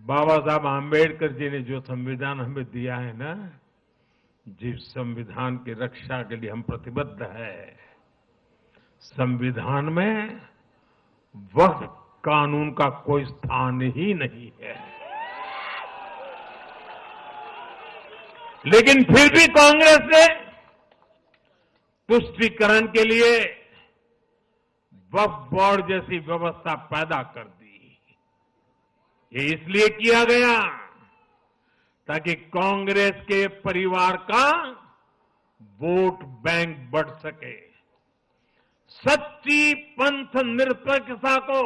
बाबा साहब आम्बेडकर जी ने जो संविधान हमें दिया है ना, जिस संविधान की रक्षा के लिए हम प्रतिबद्ध है, संविधान में वक्फ कानून का कोई स्थान ही नहीं है। लेकिन फिर भी कांग्रेस ने तुष्टीकरण के लिए वक्फ बोर्ड जैसी व्यवस्था पैदा कर दी। ये इसलिए किया गया ताकि कांग्रेस के परिवार का वोट बैंक बढ़ सके। सच्ची पंथ निरपेक्षता को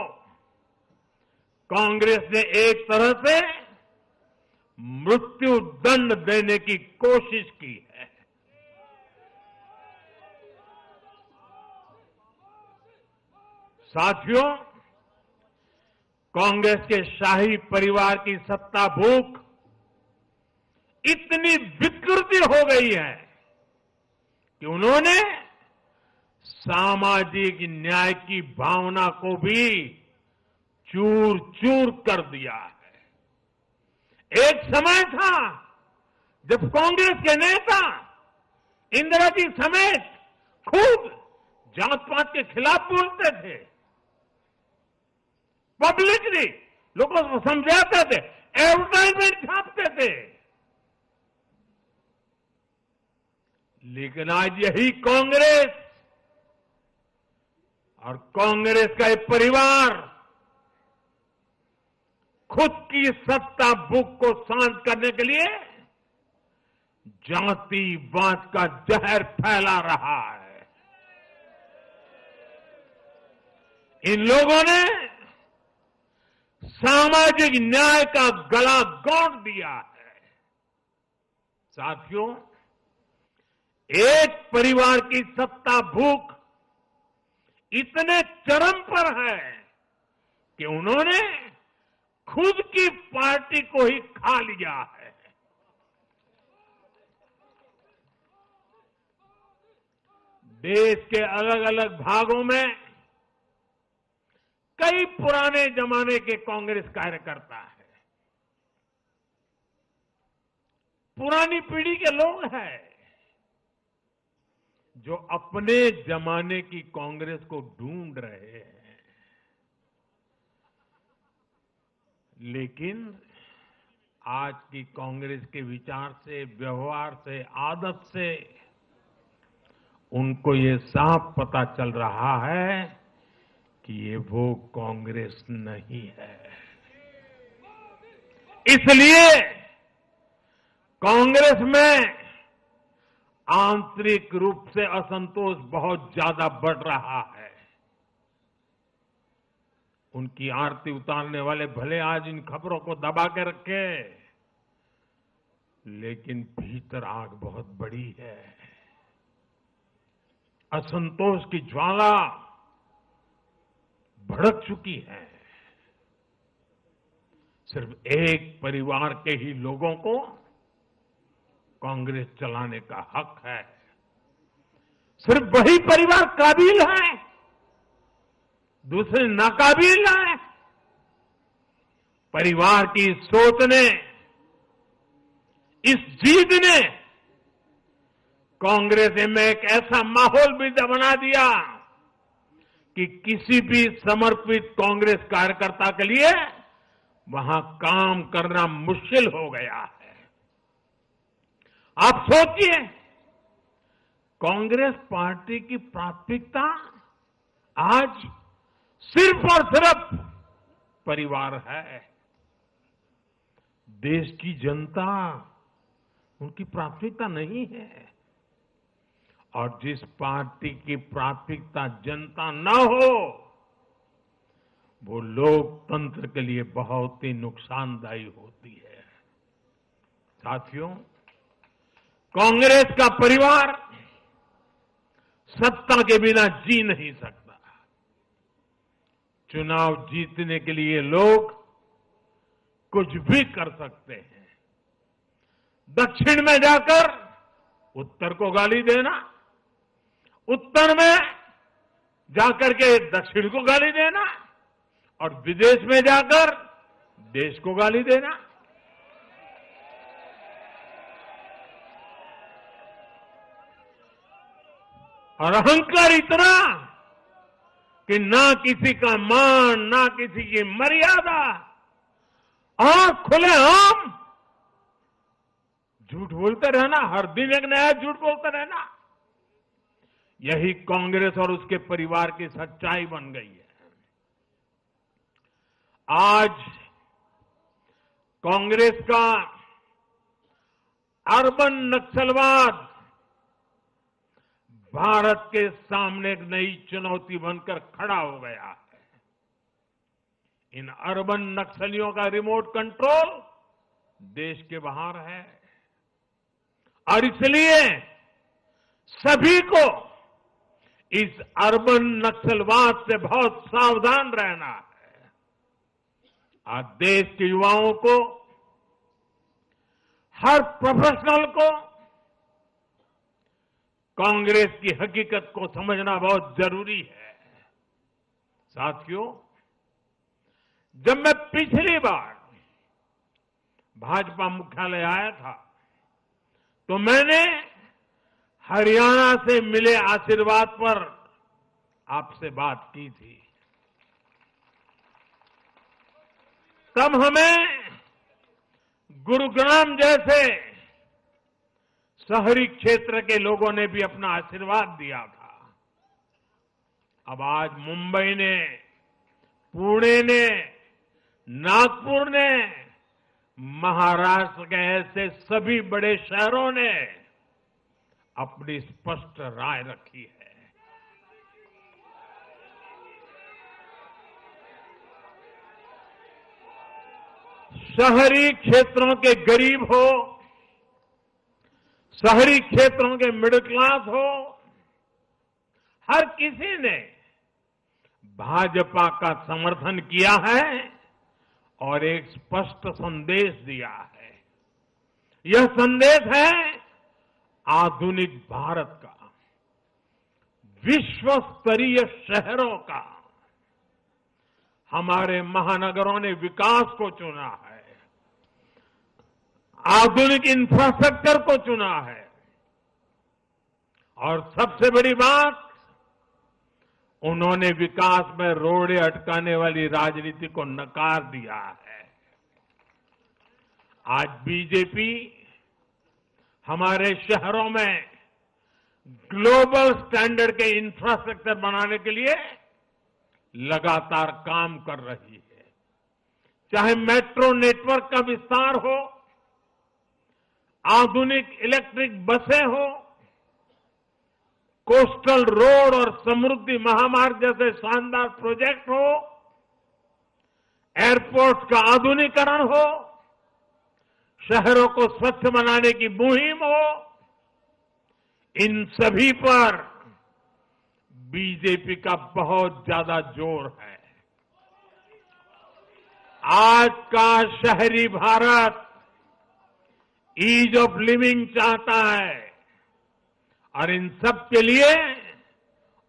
कांग्रेस ने एक तरह से मृत्यु दंड देने की कोशिश की है। साथियों, कांग्रेस के शाही परिवार की सत्ता भूख इतनी विकृति हो गई है कि उन्होंने सामाजिक न्याय की भावना को भी चूर चूर कर दिया है। एक समय था जब कांग्रेस के नेता इंदिरा जी समेत खुद जात पात के खिलाफ बोलते थे, पब्लिकली लोगों को समझाते थे, एडवर्टाइजमेंट छापते थे। लेकिन आज यही कांग्रेस और कांग्रेस का एक परिवार खुद की सत्ता भूख को शांत करने के लिए जातिवाद का जहर फैला रहा है। इन लोगों ने सामाजिक न्याय का गला घोंट दिया है। साथियों, एक परिवार की सत्ता भूख इतने चरम पर है कि उन्होंने खुद की पार्टी को ही खा लिया है। देश के अलग अलग भागों में कई पुराने जमाने के कांग्रेस कार्यकर्ता है, पुरानी पीढ़ी के लोग हैं जो अपने जमाने की कांग्रेस को ढूंढ रहे हैं। लेकिन आज की कांग्रेस के विचार से, व्यवहार से, आदत से उनको ये साफ पता चल रहा है कि ये वो कांग्रेस नहीं है। इसलिए कांग्रेस में आंतरिक रूप से असंतोष बहुत ज्यादा बढ़ रहा है। उनकी आरती उतारने वाले भले आज इन खबरों को दबा के रखे, लेकिन भीतर आग बहुत बड़ी है। असंतोष की ज्वाला भड़क चुकी है। सिर्फ एक परिवार के ही लोगों को कांग्रेस चलाने का हक है। सिर्फ वही परिवार काबिल है, दूसरे नाकाबिल है। परिवार की सोच ने, इस जीत ने कांग्रेस में एक ऐसा माहौल भी बना दिया कि किसी भी समर्पित कांग्रेस कार्यकर्ता के लिए वहां काम करना मुश्किल हो गया है। आप सोचिए, कांग्रेस पार्टी की प्राथमिकता आज सिर्फ और सिर्फ परिवार है। देश की जनता उनकी प्राथमिकता नहीं है। और जिस पार्टी की प्राथमिकता जनता न हो, वो लोकतंत्र के लिए बहुत ही नुकसानदायी होती है। साथियों, कांग्रेस का परिवार सत्ता के बिना जी नहीं सकता। चुनाव जीतने के लिए लोग कुछ भी कर सकते हैं। दक्षिण में जाकर उत्तर को गाली देना, उत्तर में जाकर के दक्षिण को गाली देना, और विदेश में जाकर देश को गाली देना। और अहंकार इतना कि ना किसी का मान, ना किसी की मर्यादा, और खुलेआम झूठ बोलते रहना, हर दिन एक नया झूठ बोलते रहना। यही कांग्रेस और उसके परिवार की सच्चाई बन गई है। आज कांग्रेस का अर्बन नक्सलवाद भारत के सामने एक नई चुनौती बनकर खड़ा हो गया है। इन अर्बन नक्सलियों का रिमोट कंट्रोल देश के बाहर है और इसलिए सभी को इस अर्बन नक्सलवाद से बहुत सावधान रहना है। आज देश के युवाओं को, हर प्रोफेशनल को कांग्रेस की हकीकत को समझना बहुत जरूरी है। साथियों, जब मैं पिछली बार भाजपा मुख्यालय आया था तो मैंने हरियाणा से मिले आशीर्वाद पर आपसे बात की थी। तब हमें गुरुग्राम जैसे शहरी क्षेत्र के लोगों ने भी अपना आशीर्वाद दिया था। अब आज मुंबई ने, पुणे ने, नागपुर ने, महाराष्ट्र के ऐसे सभी बड़े शहरों ने अपनी स्पष्ट राय रखी है। शहरी क्षेत्रों के गरीब हो, शहरी क्षेत्रों के मिडिल क्लास हो, हर किसी ने भाजपा का समर्थन किया है और एक स्पष्ट संदेश दिया है। यह संदेश है आधुनिक भारत का, विश्व स्तरीय शहरों का। हमारे महानगरों ने विकास को चुना है, आधुनिक इंफ्रास्ट्रक्चर को चुना है और सबसे बड़ी बात, उन्होंने विकास में रोड़े अटकाने वाली राजनीति को नकार दिया है। आज बीजेपी हमारे शहरों में ग्लोबल स्टैंडर्ड के इंफ्रास्ट्रक्चर बनाने के लिए लगातार काम कर रही है। चाहे मेट्रो नेटवर्क का विस्तार हो, आधुनिक इलेक्ट्रिक बसें हो, कोस्टल रोड और समृद्धि महामार्ग जैसे शानदार प्रोजेक्ट हो, एयरपोर्ट का आधुनिकीकरण हो, शहरों को स्वच्छ बनाने की मुहिम हो, इन सभी पर बीजेपी का बहुत ज्यादा जोर है। आज का शहरी भारत ईज ऑफ लिविंग चाहता है और इन सब के लिए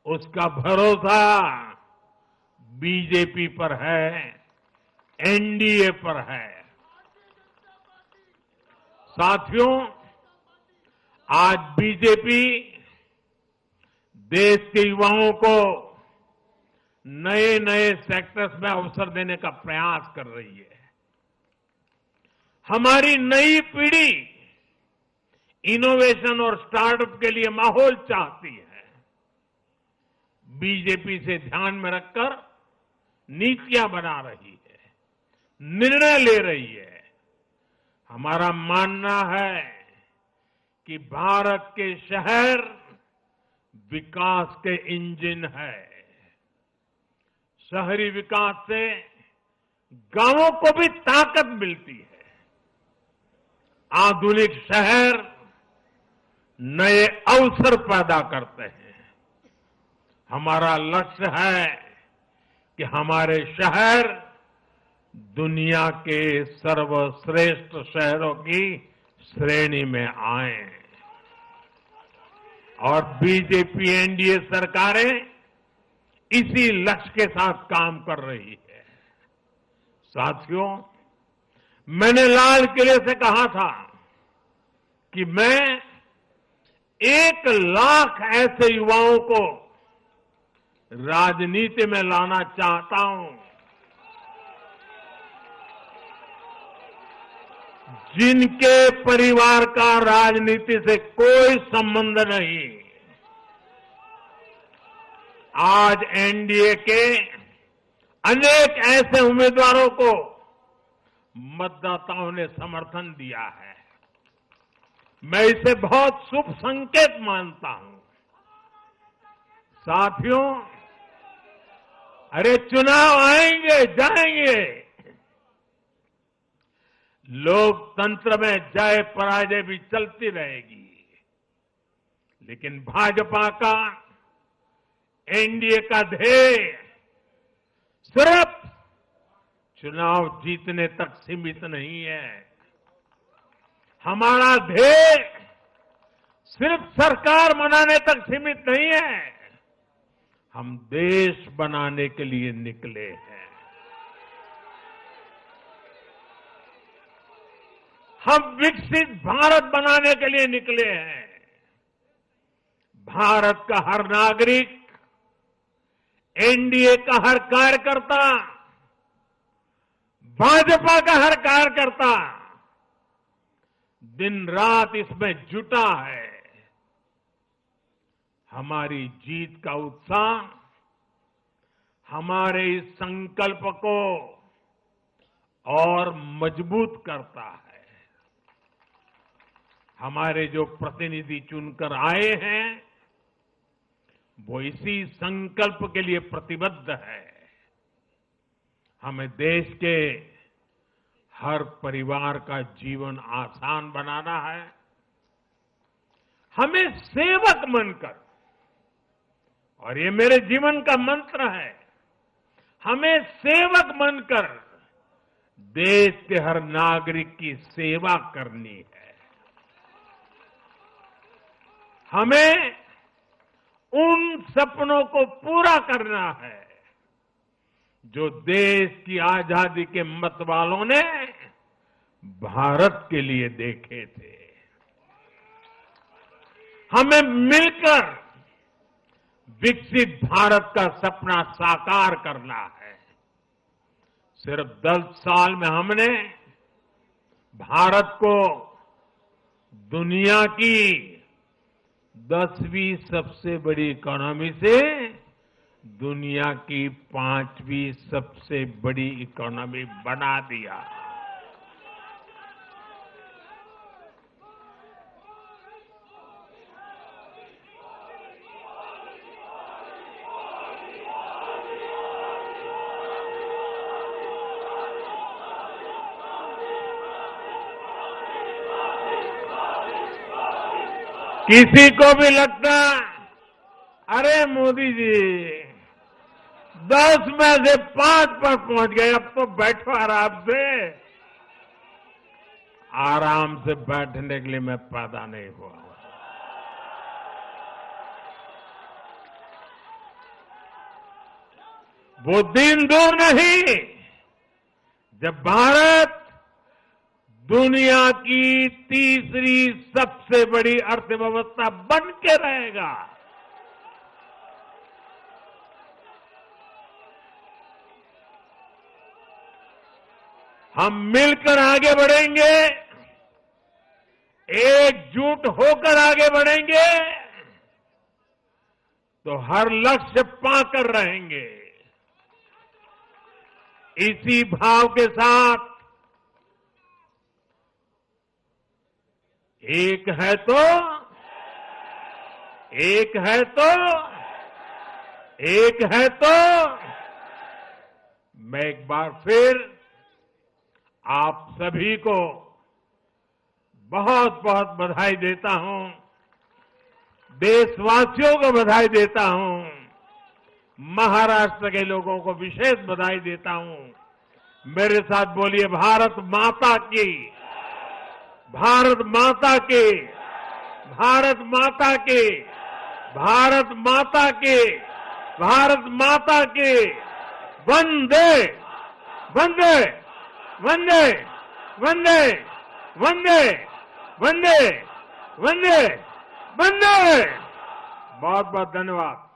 उसका भरोसा बीजेपी पर है, एनडीए पर है। साथियों, आज बीजेपी देश के युवाओं को नए नए सेक्टर्स में अवसर देने का प्रयास कर रही है। हमारी नई पीढ़ी इनोवेशन और स्टार्टअप के लिए माहौल चाहती है। बीजेपी से ध्यान में रखकर नीतियां बना रही है, निर्णय ले रही है। हमारा मानना है कि भारत के शहर विकास के इंजन है। शहरी विकास से गांवों को भी ताकत मिलती है। आधुनिक शहर नए अवसर पैदा करते हैं। हमारा लक्ष्य है कि हमारे शहर दुनिया के सर्वश्रेष्ठ शहरों की श्रेणी में आए और बीजेपी एनडीए सरकारें इसी लक्ष्य के साथ काम कर रही है। साथियों, मैंने लाल किले से कहा था कि मैं 1 लाख ऐसे युवाओं को राजनीति में लाना चाहता हूं जिनके परिवार का राजनीति से कोई संबंध नहीं। आज एनडीए के अनेक ऐसे उम्मीदवारों को मतदाताओं ने समर्थन दिया है। मैं इसे बहुत शुभ संकेत मानता हूं। साथियों, अरे चुनाव आएंगे जाएंगे, लोकतंत्र में जय पराजय भी चलती रहेगी, लेकिन भाजपा का एनडीए का ध्येय सिर्फ चुनाव जीतने तक सीमित नहीं है। हमारा ध्येय सिर्फ सरकार बनाने तक सीमित नहीं है। हम देश बनाने के लिए निकले हैं। हम विकसित भारत बनाने के लिए निकले हैं। भारत का हर नागरिक, एनडीए का हर कार्यकर्ता, भाजपा का हर कार्यकर्ता दिन रात इसमें जुटा है। हमारी जीत का उत्साह हमारे इस संकल्प को और मजबूत करता है। हमारे जो प्रतिनिधि चुनकर आए हैं वो इसी संकल्प के लिए प्रतिबद्ध है। हमें देश के हर परिवार का जीवन आसान बनाना है। हमें सेवक बनकर, और ये मेरे जीवन का मंत्र है, हमें सेवक बनकर देश के हर नागरिक की सेवा करनी है। हमें उन सपनों को पूरा करना है जो देश की आजादी के मत वालों ने भारत के लिए देखे थे। हमें मिलकर विकसित भारत का सपना साकार करना है। सिर्फ 10 साल में हमने भारत को दुनिया की 10वीं सबसे बड़ी इकोनॉमी से दुनिया की 5वीं सबसे बड़ी इकोनॉमी बना दिया। किसी को भी लगता, अरे मोदी जी 10 में से 5 पर पहुंच गए, अब तो बैठो आराम से। आराम से बैठने के लिए मैं पैदा नहीं हुआ। वो दिन दूर नहीं जब भारत दुनिया की 3री सबसे बड़ी अर्थव्यवस्था बन के रहेगा। हम मिलकर आगे बढ़ेंगे, एकजुट होकर आगे बढ़ेंगे तो हर लक्ष्य पाकर रहेंगे। इसी भाव के साथ एक है तो मैं एक बार फिर आप सभी को बहुत बहुत बधाई देता हूं, देशवासियों को बधाई देता हूं, महाराष्ट्र के लोगों को विशेष बधाई देता हूं। मेरे साथ बोलिए, भारत माता की, भारत माता की, भारत माता की, भारत माता की, भारत माता की। वंदे वंदे वंदे वंदे वंदे वंदे वंदे वंदे। बहुत बहुत धन्यवाद।